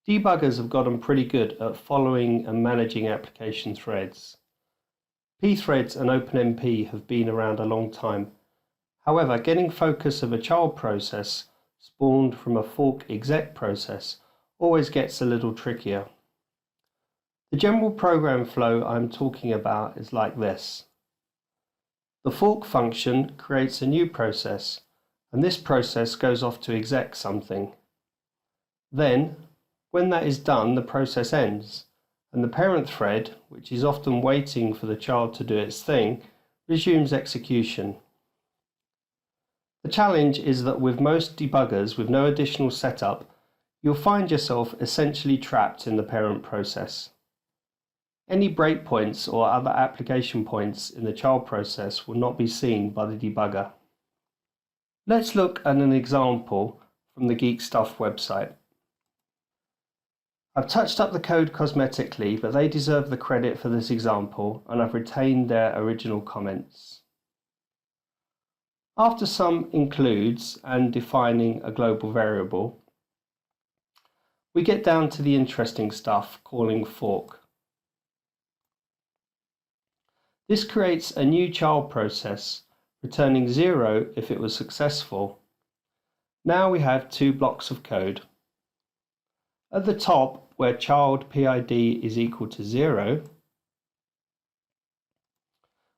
Debuggers have gotten pretty good at following and managing application threads. Pthreads and OpenMP have been around a long time. However, getting focus of a child process spawned from a fork-exec process always gets a little trickier. The general program flow I'm talking about is like this. The fork function creates a new process, and this process goes off to exec something. Then, when that is done, the process ends, and the parent thread, which is often waiting for the child to do its thing, resumes execution. The challenge is that with most debuggers with no additional setup, you'll find yourself essentially trapped in the parent process. Any breakpoints or other application points in the child process will not be seen by the debugger. Let's look at an example from the Geek Stuff website. I've touched up the code cosmetically, but they deserve the credit for this example, and I've retained their original comments. After some includes and defining a global variable, we get down to the interesting stuff, calling fork. This creates a new child process, returning 0 if it was successful. Now we have two blocks of code. At the top, where child PID is equal to 0,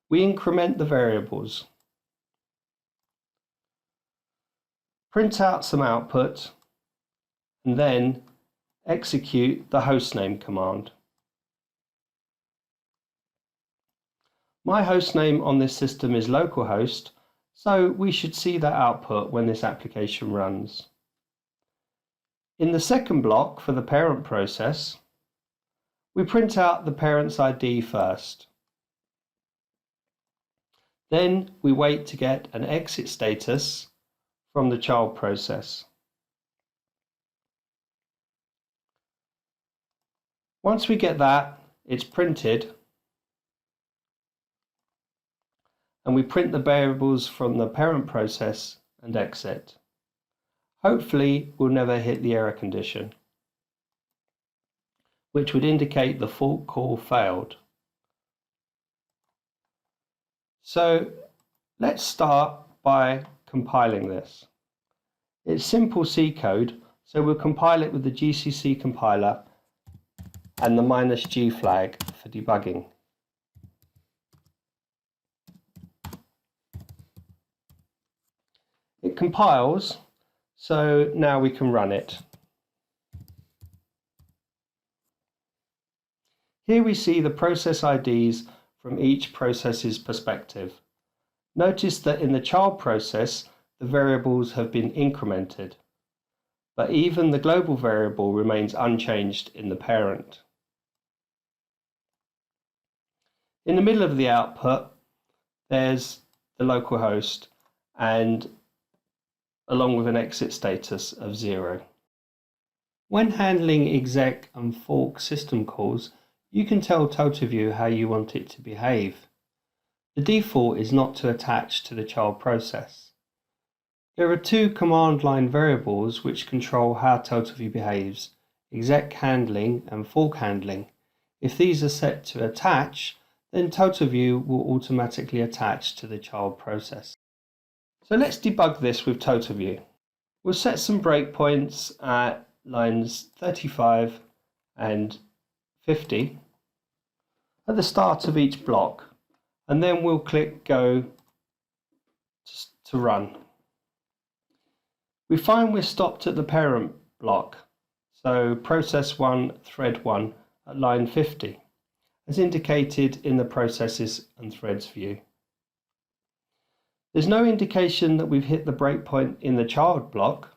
we increment the variables, print out some output, and then execute the hostname command. My hostname on this system is localhost, so we should see that output when this application runs. In the second block for the parent process, we print out the parent's ID first. Then we wait to get an exit status from the child process. Once we get that, it's printed, and we print the variables from the parent process and exit. Hopefully, we'll never hit the error condition, which would indicate the fork call failed. So let's start by compiling this. It's simple C code, so we'll compile it with the GCC compiler and the -G flag for debugging. It compiles, so now we can run it. Here we see the process IDs from each process's perspective. Notice that in the child process, the variables have been incremented, but even the global variable remains unchanged in the parent. In the middle of the output, there's the localhost, and along with an exit status of 0. When handling exec and fork system calls, you can tell TotalView how you want it to behave. The default is not to attach to the child process. There are two command line variables which control how TotalView behaves, exec handling and fork handling. If these are set to attach, then TotalView will automatically attach to the child process. So let's debug this with TotalView. We'll set some breakpoints at lines 35 and 50 at the start of each block, and then we'll click Go to run. We find we're stopped at the parent block, so process 1, thread 1 at line 50, as indicated in the processes and threads view. There's no indication that we've hit the breakpoint in the child block.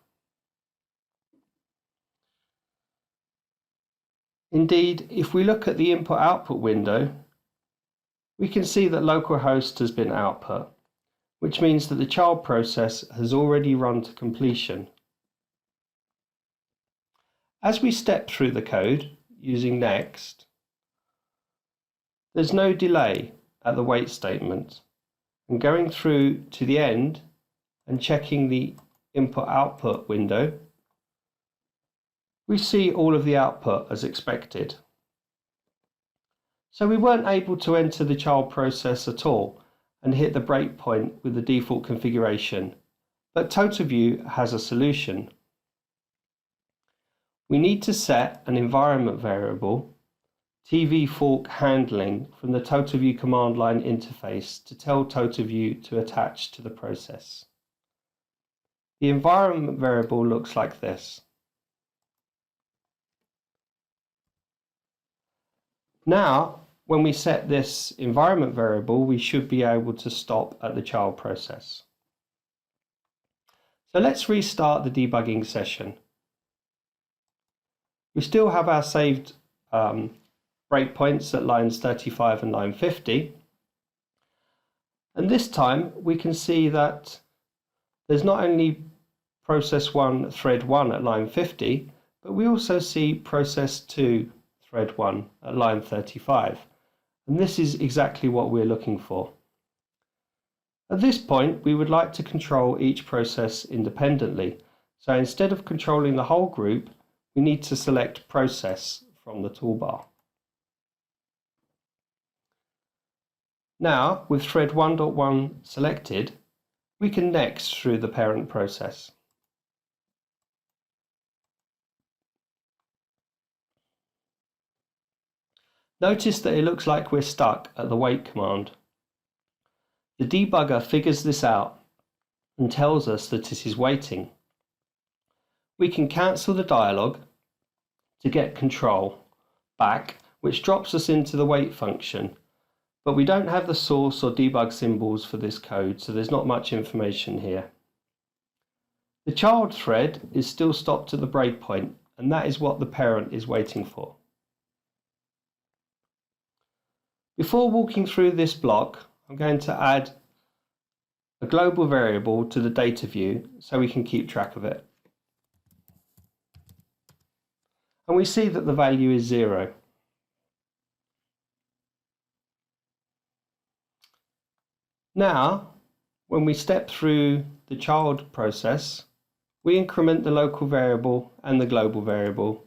Indeed, if we look at the input-output window, we can see that localhost has been output, which means that the child process has already run to completion. As we step through the code using next, there's no delay at the wait statement. And going through to the end and checking the input-output window, we see all of the output as expected. So we weren't able to enter the child process at all and hit the breakpoint with the default configuration, but TotalView has a solution. We need to set an environment variable, TV fork handling, from the TotalView command line interface to tell TotalView to attach to the process. The environment variable looks like this. Now, when we set this environment variable, we should be able to stop at the child process. So let's restart the debugging session. We still have our saved breakpoints at lines 35 and line 50. And this time we can see that there's not only process 1, thread 1 at line 50, but we also see process 2, thread 1 at line 35. And this is exactly what we're looking for. At this point, we would like to control each process independently. So instead of controlling the whole group, we need to select process from the toolbar. Now, with thread 1.1 selected, we can next through the parent process. Notice that it looks like we're stuck at the wait command. The debugger figures this out and tells us that it is waiting. We can cancel the dialog to get control back, which drops us into the wait function, but we don't have the source or debug symbols for this code, so there's not much information here. The child thread is still stopped at the breakpoint, and that is what the parent is waiting for. Before walking through this block, I'm going to add a global variable to the data view so we can keep track of it. And we see that the value is 0. Now, when we step through the child process, we increment the local variable and the global variable.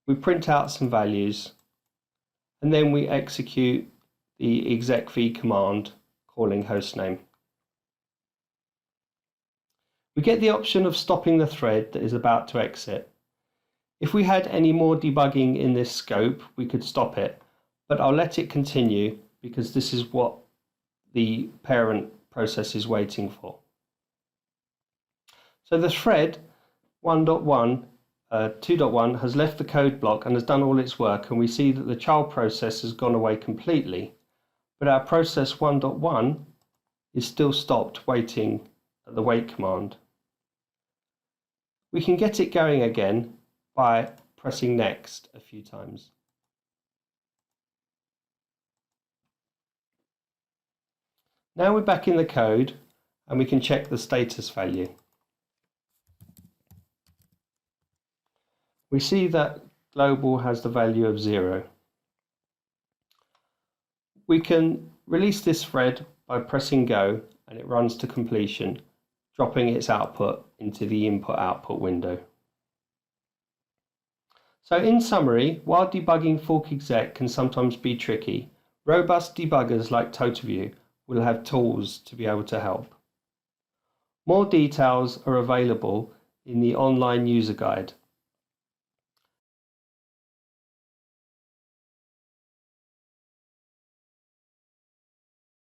We print out some values, and then we execute the execv command calling hostname. We get the option of stopping the thread that is about to exit. If we had any more debugging in this scope, we could stop it, but I'll let it continue because this is what the parent process is waiting for. So the thread 2.1 has left the code block and has done all its work, and we see that the child process has gone away completely, but our process 1.1 is still stopped waiting at the wait command. We can get it going again by pressing next a few times. Now we're back in the code and we can check the status value. We see that global has the value of 0. We can release this thread by pressing go, and it runs to completion, dropping its output into the input-output window. So in summary, while debugging fork-exec can sometimes be tricky, robust debuggers like TotalView will have tools to be able to help. More details are available in the online user guide.